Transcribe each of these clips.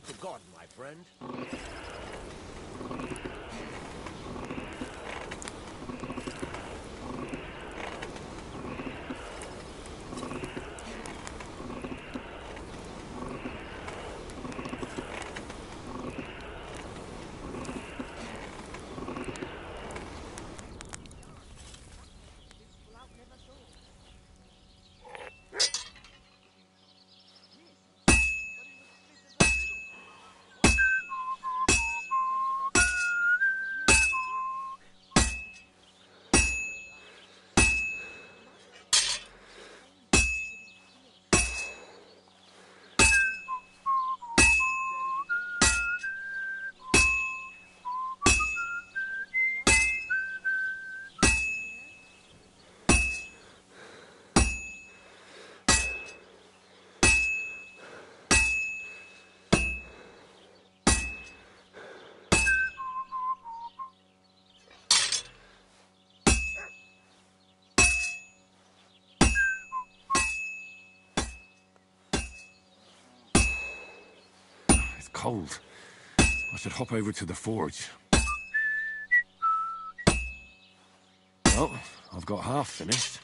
to God, my friend. Cold. I should hop over to the forge. Well, I've got half finished.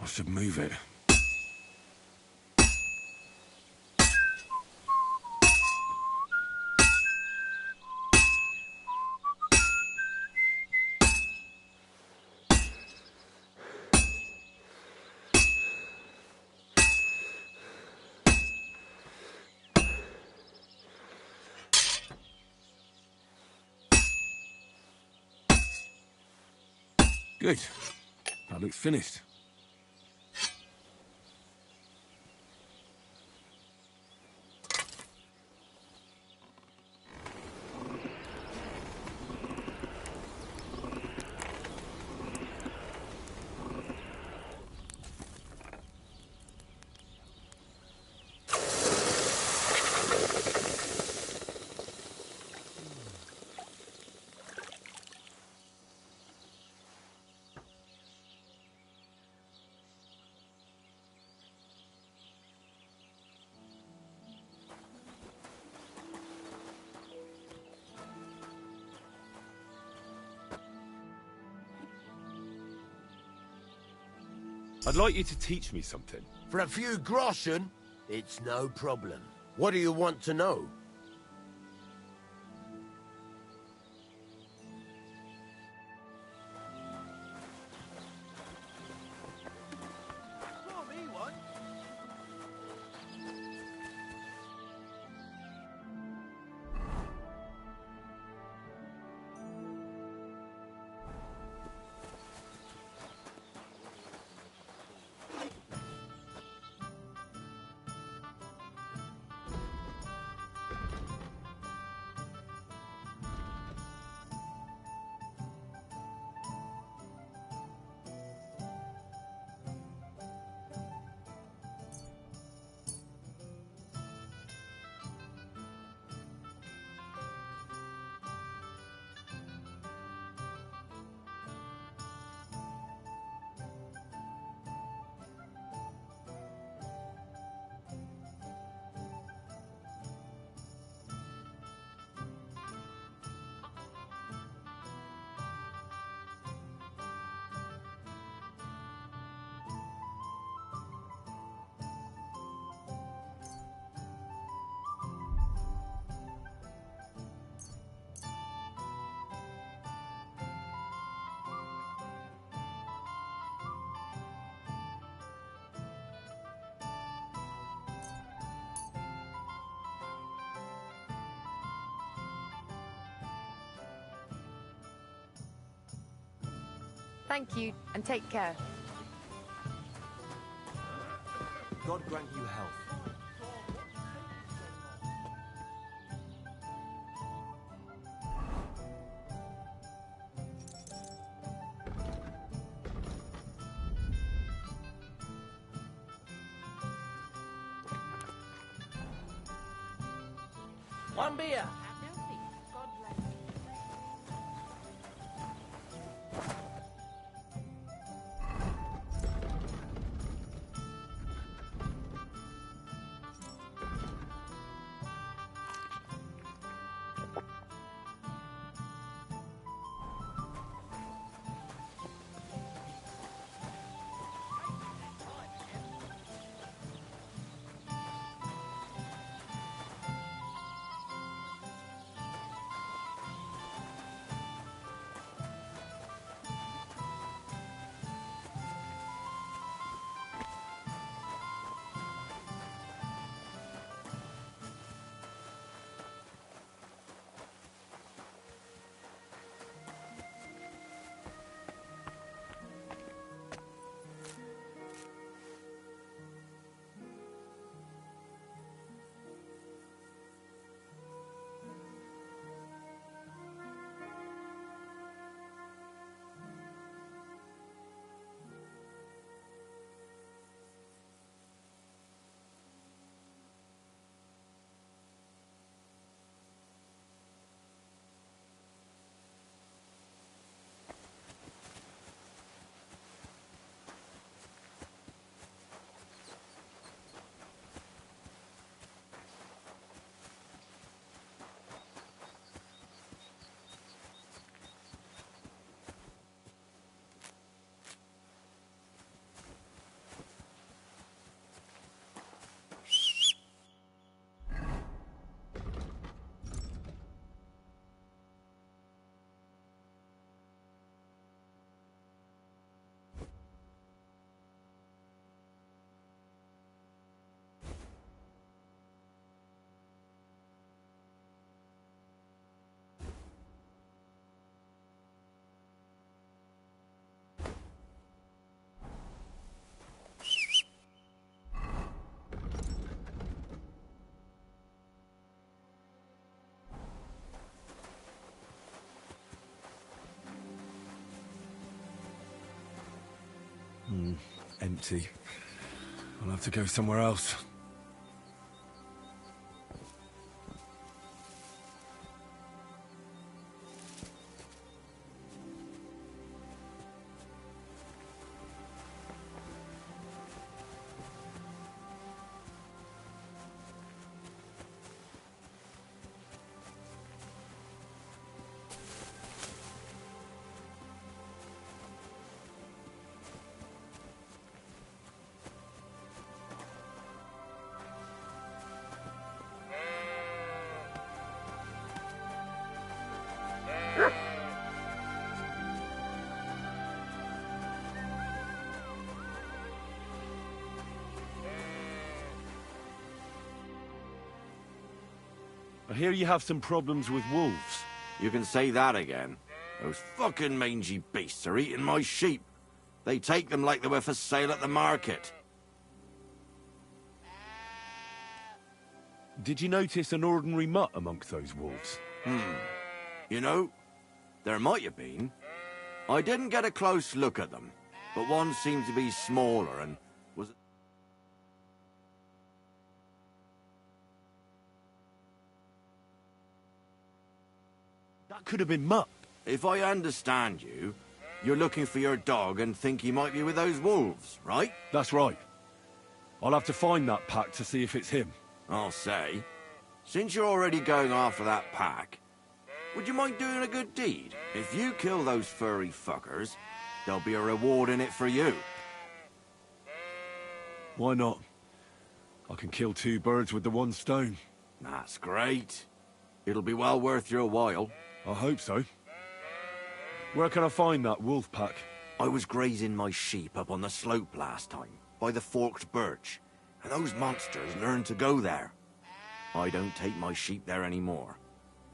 I should move it. Good. That looks finished. I'd like you to teach me something. For a few groschen, it's no problem. What do you want to know? Thank you, and take care. God grant you health. One beer. Empty. I'll have to go somewhere else. I hear you have some problems with wolves. You can say that again. Those fucking mangy beasts are eating my sheep. They take them like they were for sale at the market. Did you notice an ordinary mutt amongst those wolves? You know, there might have been. I didn't get a close look at them, but one seemed to be smaller and was... That could have been mutt. If I understand you, you're looking for your dog and think he might be with those wolves, right? That's right. I'll have to find that pack to see if it's him. I'll say, since you're already going after that pack, would you mind doing a good deed? If you kill those furry fuckers, there'll be a reward in it for you. Why not? I can kill two birds with the one stone. That's great. It'll be well worth your while. I hope so. Where can I find that wolf pack? I was grazing my sheep up on the slope last time, by the forked birch, and those monsters learned to go there. I don't take my sheep there anymore,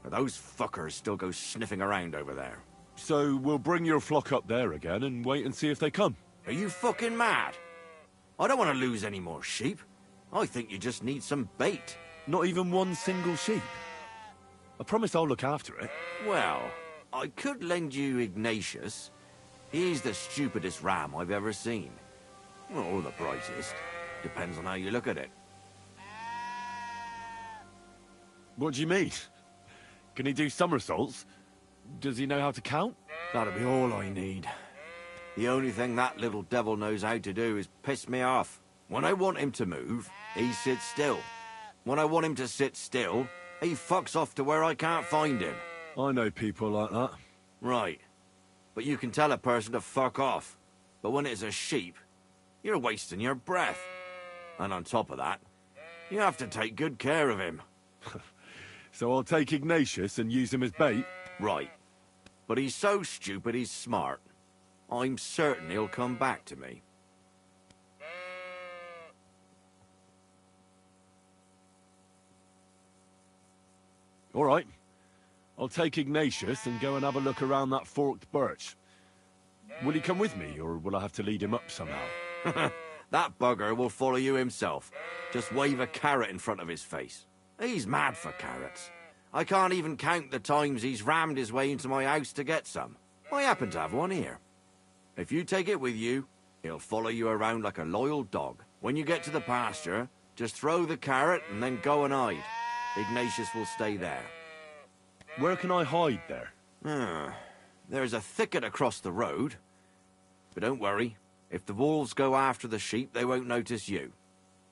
but those fuckers still go sniffing around over there. So we'll bring your flock up there again and wait and see if they come. Are you fucking mad? I don't want to lose any more sheep. I think you just need some bait. Not even one single sheep. I promise I'll look after it. Well, I could lend you Ignatius. He's the stupidest ram I've ever seen. Or the brightest. Depends on how you look at it. What do you mean? Can he do somersaults? Does he know how to count? That'll be all I need. The only thing that little devil knows how to do is piss me off. When I want him to move, he sits still. When I want him to sit still, he fucks off to where I can't find him. I know people like that. Right. But you can tell a person to fuck off. But when it's a sheep, you're wasting your breath. And on top of that, you have to take good care of him. So I'll take Ignatius and use him as bait? Right. But he's so stupid he's smart. I'm certain he'll come back to me. All right. I'll take Ignatius and go and have a look around that forked birch. Will he come with me, or will I have to lead him up somehow? That bugger will follow you himself. Just wave a carrot in front of his face. He's mad for carrots. I can't even count the times he's rammed his way into my house to get some. I happen to have one here. If you take it with you, he'll follow you around like a loyal dog. When you get to the pasture, just throw the carrot and then go and hide. Ignatius will stay there. Where can I hide there? There's a thicket across the road. But don't worry. If the wolves go after the sheep, they won't notice you.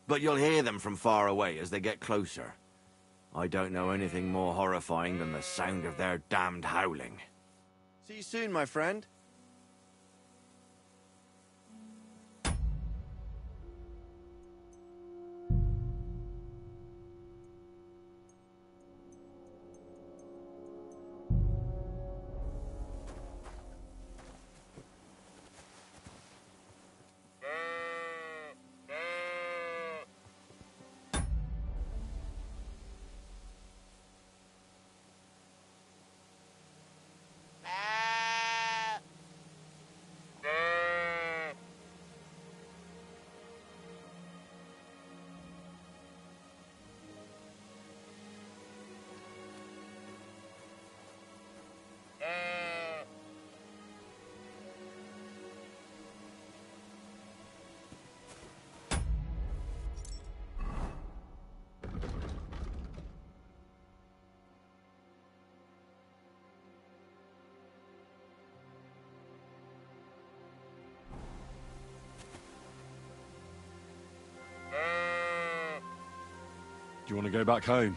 But you'll hear them from far away as they get closer. I don't know anything more horrifying than the sound of their damned howling. See you soon, my friend. Do you want to go back home?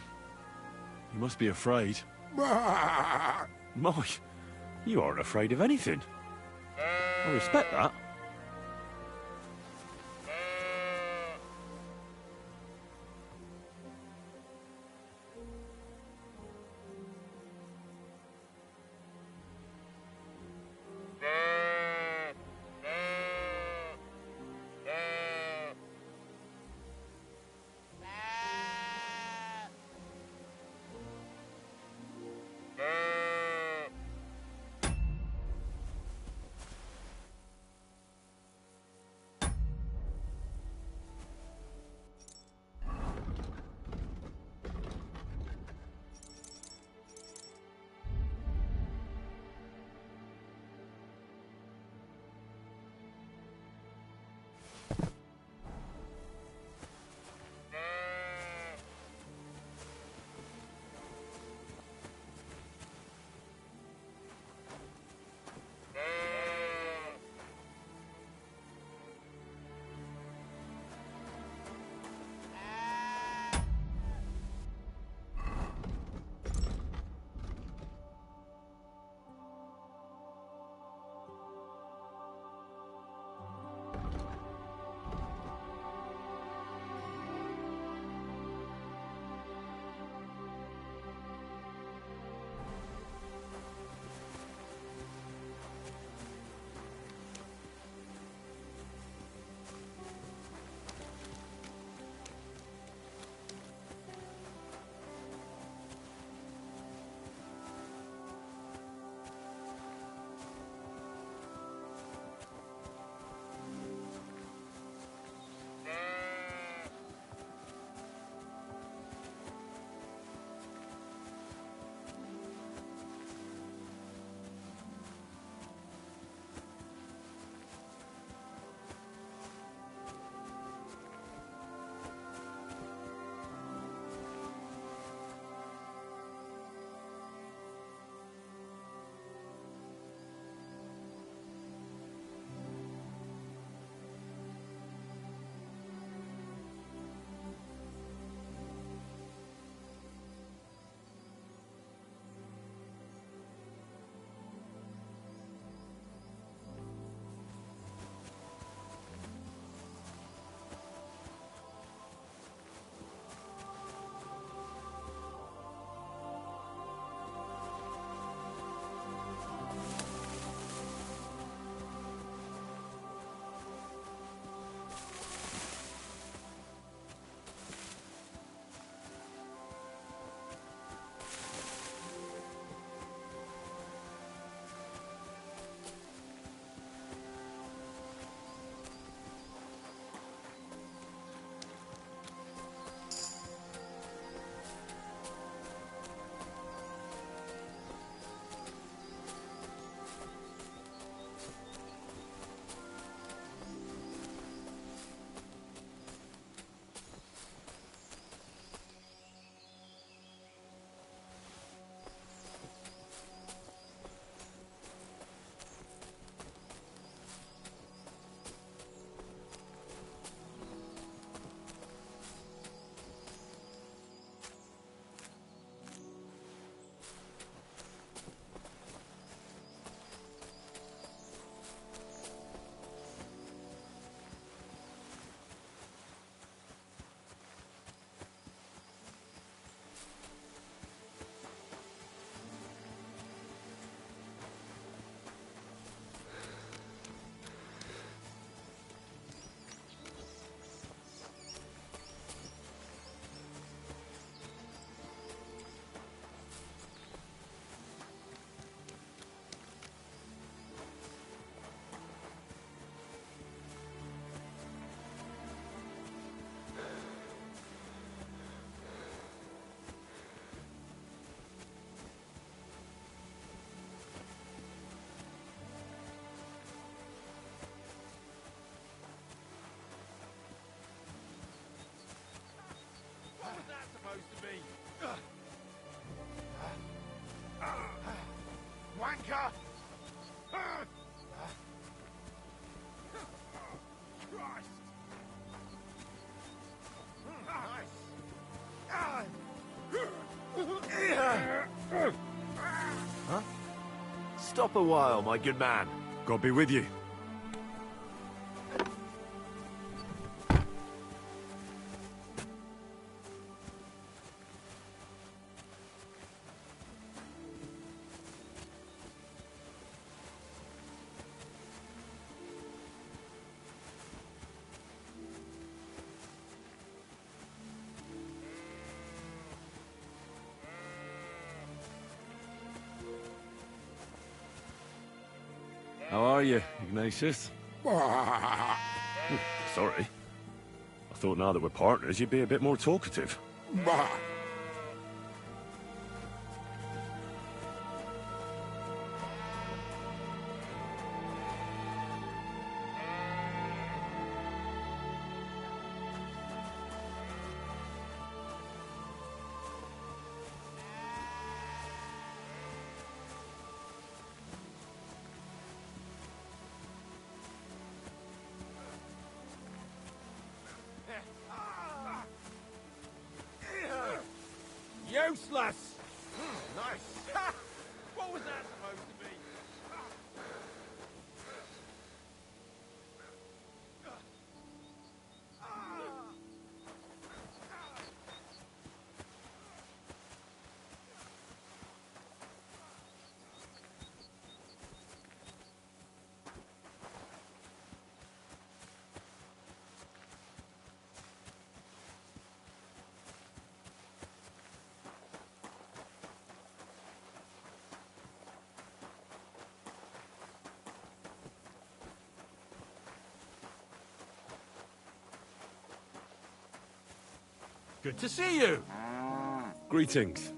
You must be afraid. Mike, you aren't afraid of anything. I respect that. Stop a while, my good man. God be with you. How are you, Ignatius? Sorry. I thought now that we're partners, you'd be a bit more talkative. Useless! Nice. What was that supposed to be? Good to see you. Greetings.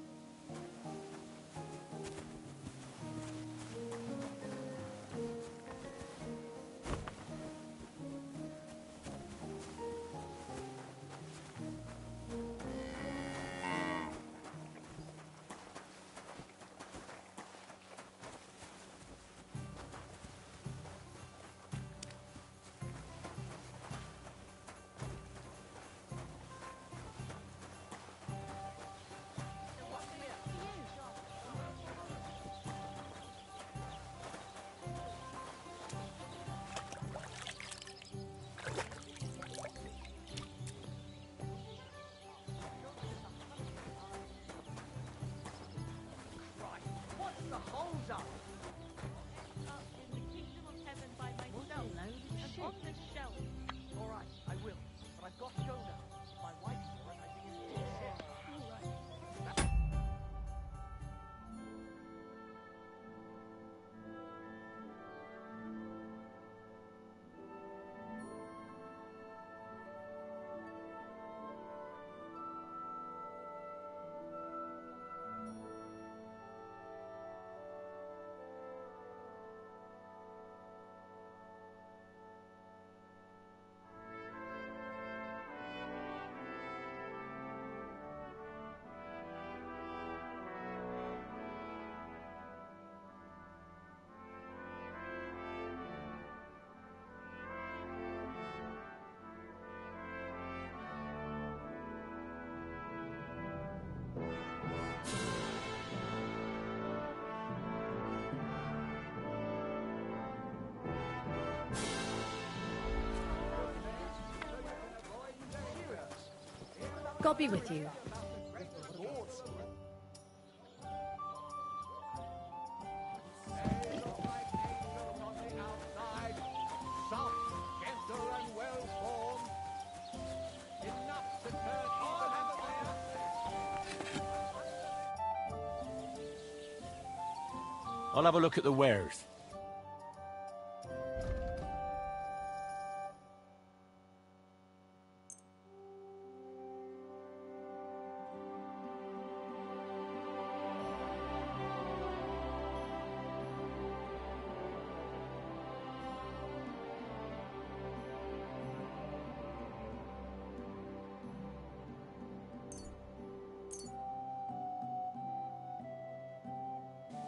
God be with you. I'll have a look at the wares.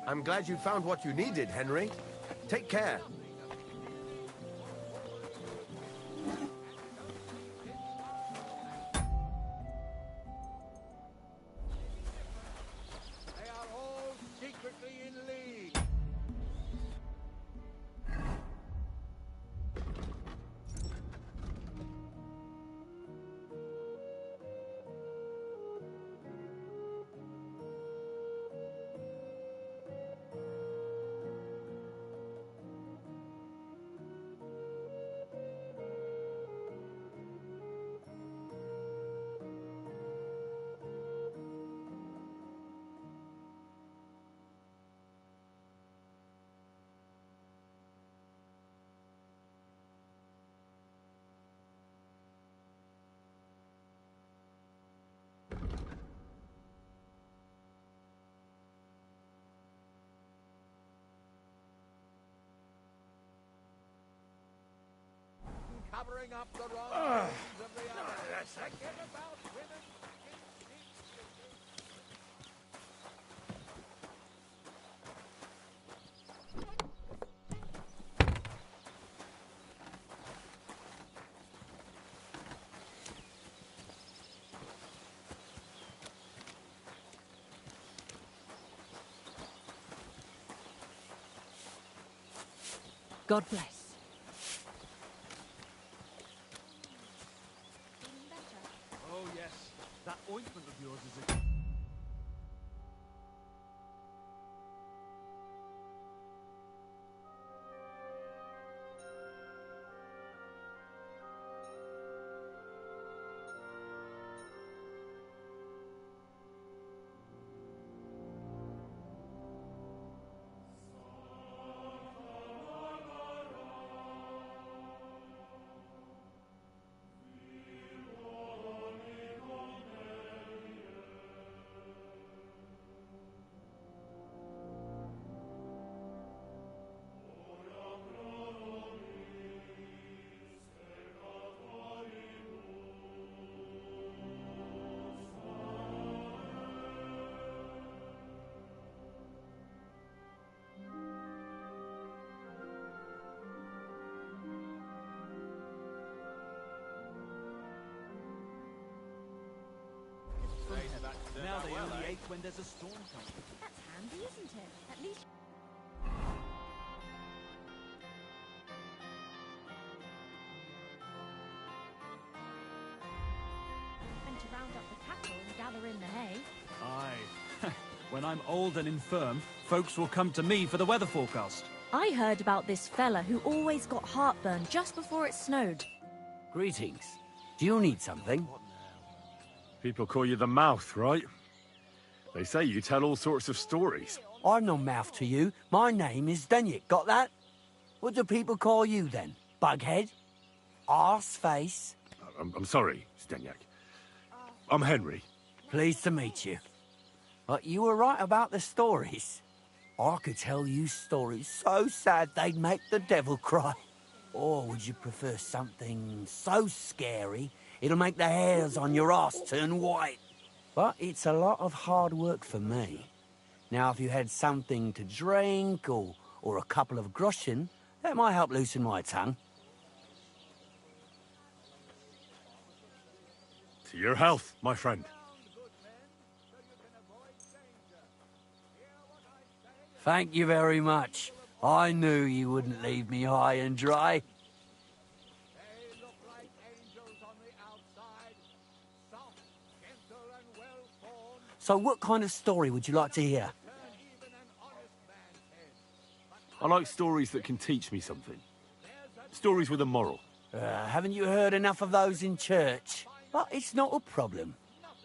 I'm glad you found what you needed, Henry. Take care. They are all secretly in league. covering up the wrongdoings of the others. Forget about women. God bless. Oh, yes. That ointment of yours is a... Now they only ache when there's a storm coming. That's handy, isn't it? At least... And to round up the cattle and gather in the hay. Aye. When I'm old and infirm, folks will come to me for the weather forecast. I heard about this fella who always got heartburn just before it snowed. Greetings. Do you need something? People call you the Mouth, right? They say you tell all sorts of stories. I'm no mouth to you. My name is Dunyek. Got that? What do people call you then? Bughead? Arseface? I'm sorry, Stenyak. I'm Henry. Pleased to meet you. But you were right about the stories. I could tell you stories so sad they'd make the devil cry. Or would you prefer something so scary it'll make the hairs on your ass turn white? But it's a lot of hard work for me. Now, if you had something to drink or a couple of groschen, that might help loosen my tongue. To your health, my friend. Thank you very much. I knew you wouldn't leave me high and dry. They look like angels on the outside, soft, gentle, and well-formed. So what kind of story would you like to hear? Turn even an honest man's head. I like stories that can teach me something. Stories with a moral. Haven't you heard enough of those in church? But it's not a problem.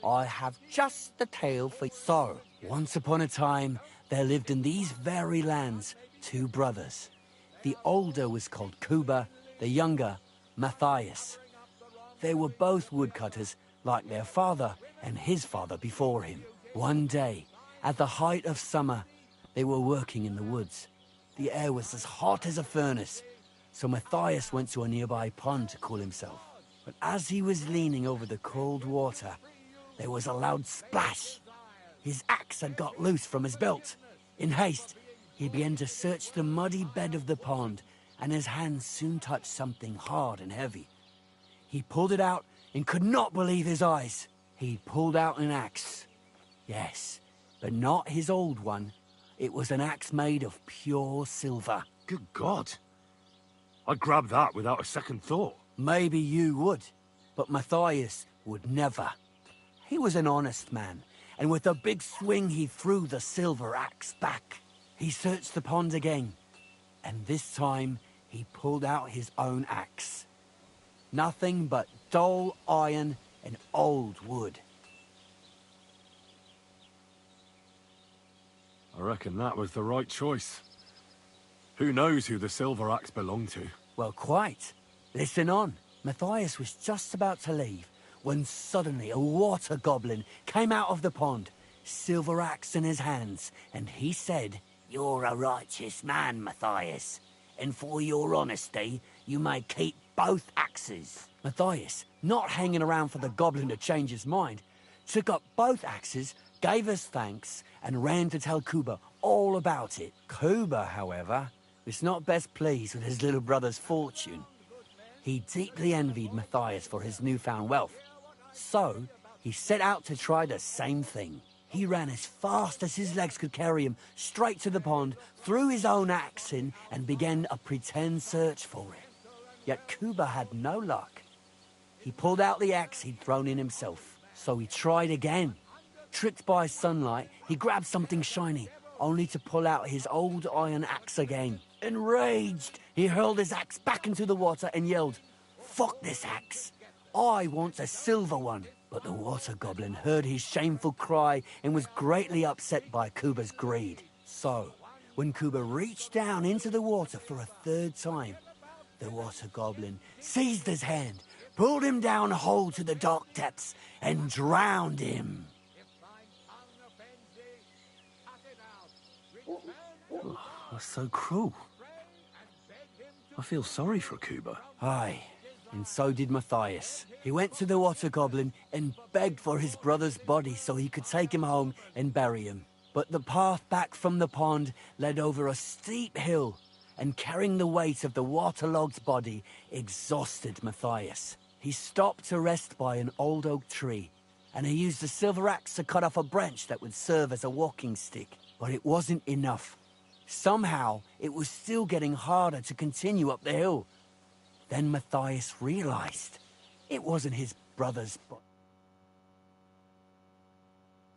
I have just the tale for you. So, once upon a time, there lived in these very lands 2 brothers. The older was called Kuba, the younger, Matthias. They were both woodcutters, like their father and his father before him. One day, at the height of summer, they were working in the woods. The air was as hot as a furnace, so Matthias went to a nearby pond to cool himself. But as he was leaning over the cold water, there was a loud splash. His axe had got loose from his belt. In haste, he began to search the muddy bed of the pond, and his hands soon touched something hard and heavy. He pulled it out and could not believe his eyes. He pulled out an axe. Yes, but not his old one. It was an axe made of pure silver. Good God. I grabbed that without a second thought. Maybe you would, but Matthias would never. He was an honest man, and with a big swing he threw the silver axe back. He searched the pond again, and this time he pulled out his own axe. Nothing but dull iron and old wood. I reckon that was the right choice. Who knows who the silver axe belonged to? Well, quite. Listen on. Matthias was just about to leave when suddenly a water goblin came out of the pond, silver axe in his hands, and he said, "You're a righteous man, Matthias, and for your honesty, you may keep both axes. Matthias, not hanging around for the goblin to change his mind, took up both axes, gave us thanks, and ran to tell Kuba all about it. Kuba, however, was not best pleased with his little brother's fortune. He deeply envied Matthias for his newfound wealth. So, he set out to try the same thing. He ran as fast as his legs could carry him, straight to the pond, threw his own axe in, and began a pretend search for it. Yet Kuba had no luck. He pulled out the axe he'd thrown in himself. So he tried again. Tricked by sunlight, he grabbed something shiny, only to pull out his old iron axe again. Enraged, he hurled his axe back into the water and yelled, "Fuck this axe! I want a silver one!" But the water goblin heard his shameful cry and was greatly upset by Kuba's greed. So, when Kuba reached down into the water for a third time, the water goblin seized his hand, pulled him down whole to the dark depths, and drowned him. That's so cruel. I feel sorry for Kuba. Aye, and so did Matthias. He went to the water goblin and begged for his brother's body so he could take him home and bury him. But the path back from the pond led over a steep hill, and carrying the weight of the waterlogged body exhausted Matthias. He stopped to rest by an old oak tree, and he used a silver axe to cut off a branch that would serve as a walking stick. But it wasn't enough. Somehow, it was still getting harder to continue up the hill. Then Matthias realized it wasn't his brother's body.